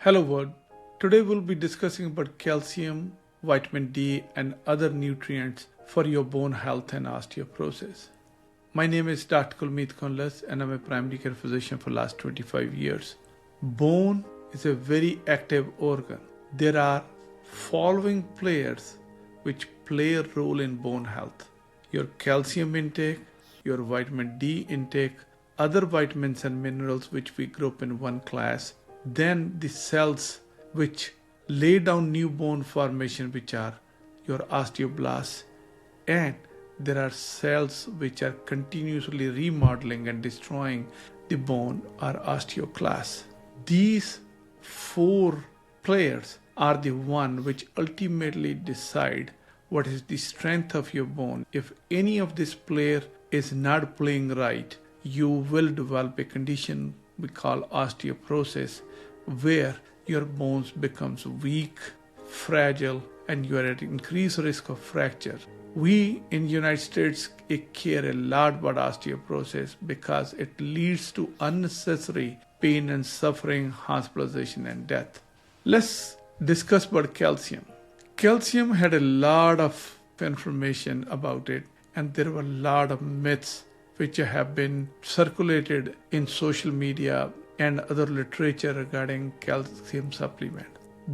Hello world. Today we'll be discussing about calcium, vitamin D and other nutrients for your bone health and osteoporosis. My name is Dr. Kundlas and I'm a primary care physician for the last 25 years. Bone is a very active organ. There are following players which play a role in bone health. Your calcium intake, your vitamin D intake, other vitamins and minerals which we group in one class, then the cells which lay down new bone formation which are your osteoblasts, and there are cells which are continuously remodeling and destroying the bone or osteoclasts. These four players are the one which ultimately decide what is the strength of your bone. If any of this player is not playing right, you will develop a condition we call osteoporosis, where your bones becomes weak, fragile, and you are at increased risk of fracture. We in the United States care a lot about osteoporosis because it leads to unnecessary pain and suffering, hospitalization, and death. Let's discuss about calcium. Calcium had a lot of information about it, and there were a lot of myths which have been circulated in social media and other literature regarding calcium supplement.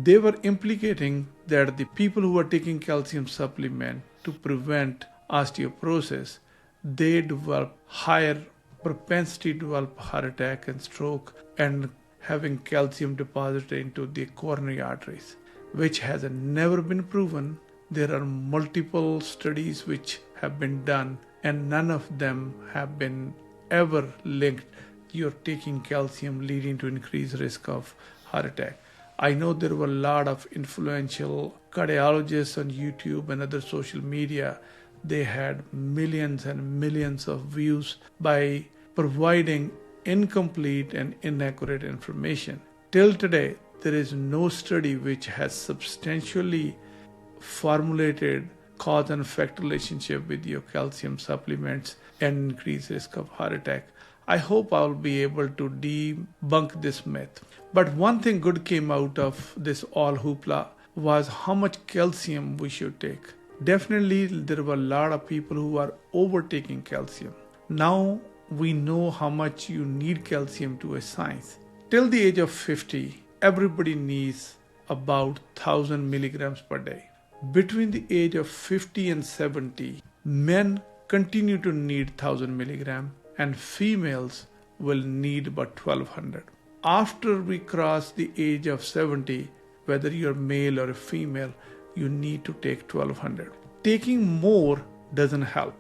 They were implicating that the people who are taking calcium supplement to prevent osteoporosis, they develop higher propensity to develop heart attack and stroke and having calcium deposited into the coronary arteries, which has never been proven. There are multiple studies which have been done and none of them have been ever linked you're taking calcium leading to increased risk of heart attack. I know there were a lot of influential cardiologists on YouTube and other social media. They had millions and millions of views by providing incomplete and inaccurate information. Till today, there is no study which has substantially formulated cause and effect relationship with your calcium supplements and increased risk of heart attack. I hope I'll be able to debunk this myth. But one thing good came out of this all hoopla was how much calcium we should take. Definitely there were a lot of people who are overtaking calcium. Now we know how much you need calcium to a science. Till the age of 50, everybody needs about 1000 milligrams per day. Between the age of 50 and 70, men continue to need 1000 milligrams and females will need about 1200. After we cross the age of 70, whether you're male or a female, you need to take 1200. Taking more doesn't help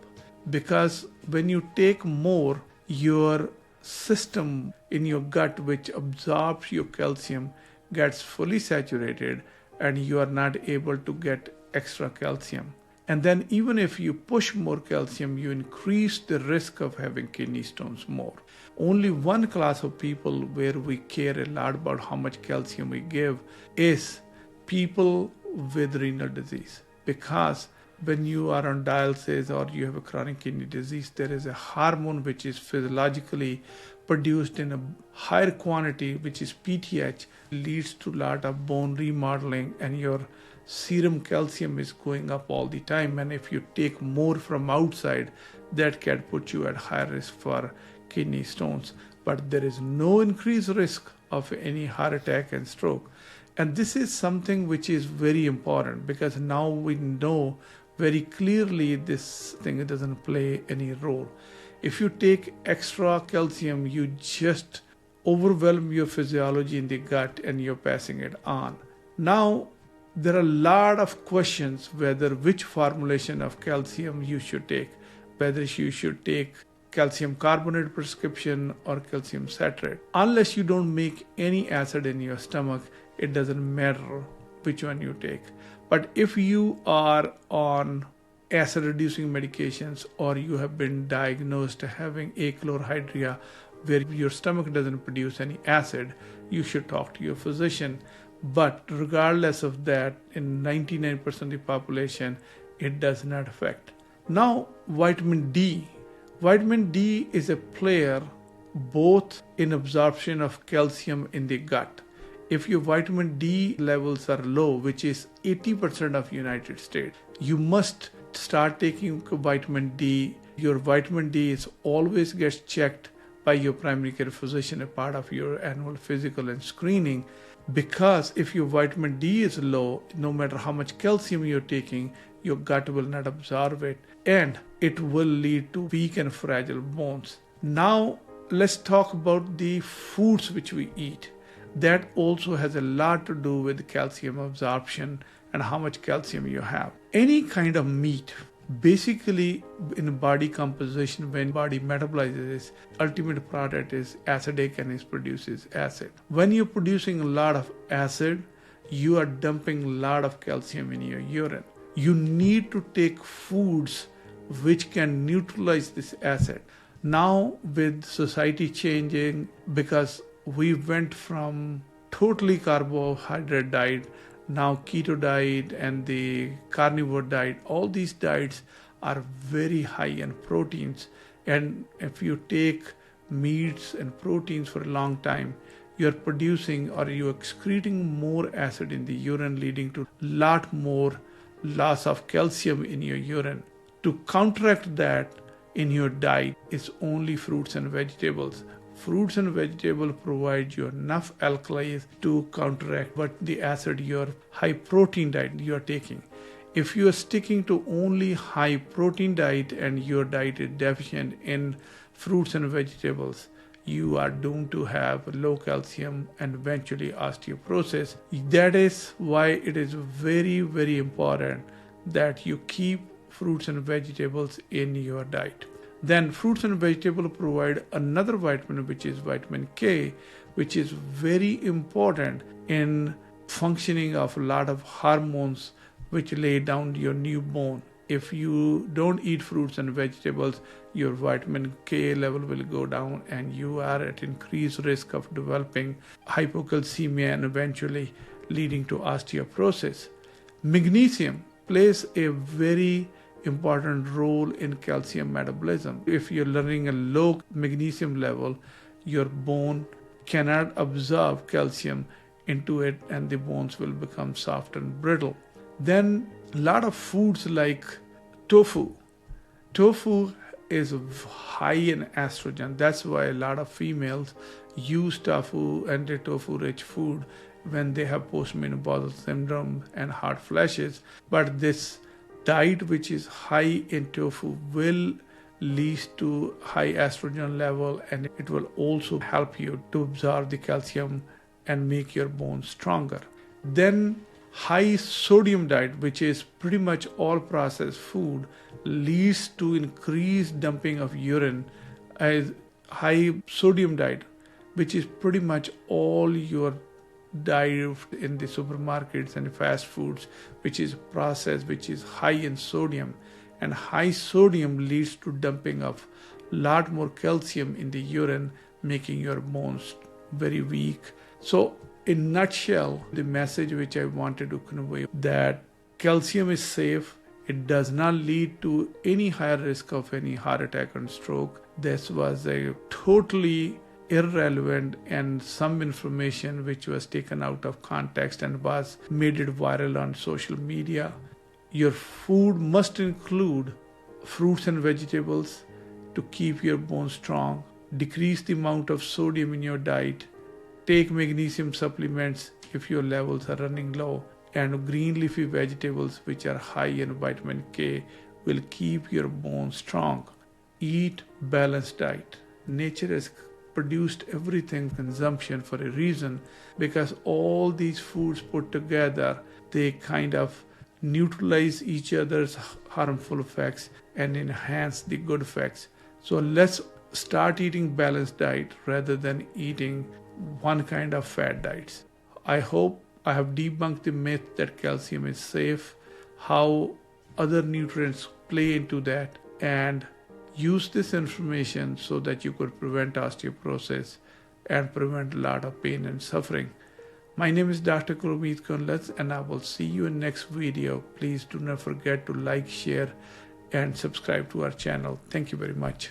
because when you take more, your system in your gut which absorbs your calcium gets fully saturated and you are not able to get extra calcium. And then even if you push more calcium, you increase the risk of having kidney stones more. Only one class of people where we care a lot about how much calcium we give is people with renal disease. Because when you are on dialysis or you have a chronic kidney disease, there is a hormone which is physiologically produced in a higher quantity, which is PTH, leads to a lot of bone remodeling and your serum calcium is going up all the time. And if you take more from outside, that can put you at higher risk for kidney stones. But there is no increased risk of any heart attack and stroke. And this is something which is very important because now we know very clearly this thing doesn't play any role. If you take extra calcium, you just overwhelm your physiology in the gut and you're passing it on. Now, there are a lot of questions whether which formulation of calcium you should take, whether you should take calcium carbonate prescription or calcium citrate. Unless you don't make any acid in your stomach, it doesn't matter which one you take. But if you are on acid reducing medications or you have been diagnosed having achlorhydria where your stomach doesn't produce any acid, you should talk to your physician. But regardless of that, in 99% of the population, it does not affect. Now, vitamin D. Vitamin D is a player both in absorption of calcium in the gut If your vitamin D levels are low, which is 80% of United States, you must start taking vitamin D. Your vitamin D is always gets checked by your primary care physician, a part of your annual physical and screening, because if your vitamin D is low, no matter how much calcium you're taking, your gut will not absorb it and it will lead to weak and fragile bones. Now let's talk about the foods which we eat. That also has a lot to do with calcium absorption and how much calcium you have. Any kind of meat, basically in body composition, when body metabolizes this, ultimate product is acidic and it produces acid. When you're producing a lot of acid, you are dumping a lot of calcium in your urine. You need to take foods which can neutralize this acid. Now with society changing, because we went from totally carbohydrate diet, now keto diet and the carnivore diet, all these diets are very high in proteins. And if you take meats and proteins for a long time, you're producing or you're excreting more acid in the urine, leading to a lot more loss of calcium in your urine. To counteract that in your diet is only fruits and vegetables. Fruits and vegetables provide you enough alkalis to counteract what the acid your high protein diet you are taking. If you are sticking to only high protein diet and your diet is deficient in fruits and vegetables, you are doomed to have low calcium and eventually osteoporosis. That is why it is very, very important that you keep fruits and vegetables in your diet. Then fruits and vegetables provide another vitamin, which is vitamin K, which is very important in functioning of a lot of hormones which lay down your new bone. If you don't eat fruits and vegetables, your vitamin K level will go down and you are at increased risk of developing hypocalcemia and eventually leading to osteoporosis. Magnesium plays a very important role in calcium metabolism. If you're learning a low magnesium level, your bone cannot absorb calcium into it and the bones will become soft and brittle. Then a lot of foods like tofu. Tofu is high in estrogen. That's why a lot of females use tofu and the tofu rich food when they have postmenopausal syndrome and hot flashes. But this diet which is high in tofu will lead to high estrogen level and it will also help you to absorb the calcium and make your bones stronger. Then high sodium diet, which is pretty much all processed food, leads to increased dumping of urine. As high sodium diet, which is pretty much all your diet in the supermarkets and fast foods, which is processed, which is high in sodium, and high sodium leads to dumping of lot more calcium in the urine, making your bones very weak. So in a nutshell, the message which I wanted to convey that calcium is safe. It does not lead to any higher risk of any heart attack and stroke. This was a totally irrelevant and some information which was taken out of context and was made it viral on social media. Your food must include fruits and vegetables to keep your bones strong. Decrease the amount of sodium in your diet. Take magnesium supplements if your levels are running low. And green leafy vegetables which are high in vitamin K will keep your bones strong. Eat balanced diet. Nature has produced everything consumption for a reason, because all these foods put together, they kind of neutralize each other's harmful effects and enhance the good effects. So let's start eating balanced diet rather than eating one kind of fat diets. I hope I have debunked the myth that calcium is safe, how other nutrients play into that, and use this information so that you could prevent osteoporosis and prevent a lot of pain and suffering. My name is Dr. Kundlas and I will see you in next video. Please do not forget to like, share and subscribe to our channel. Thank you very much.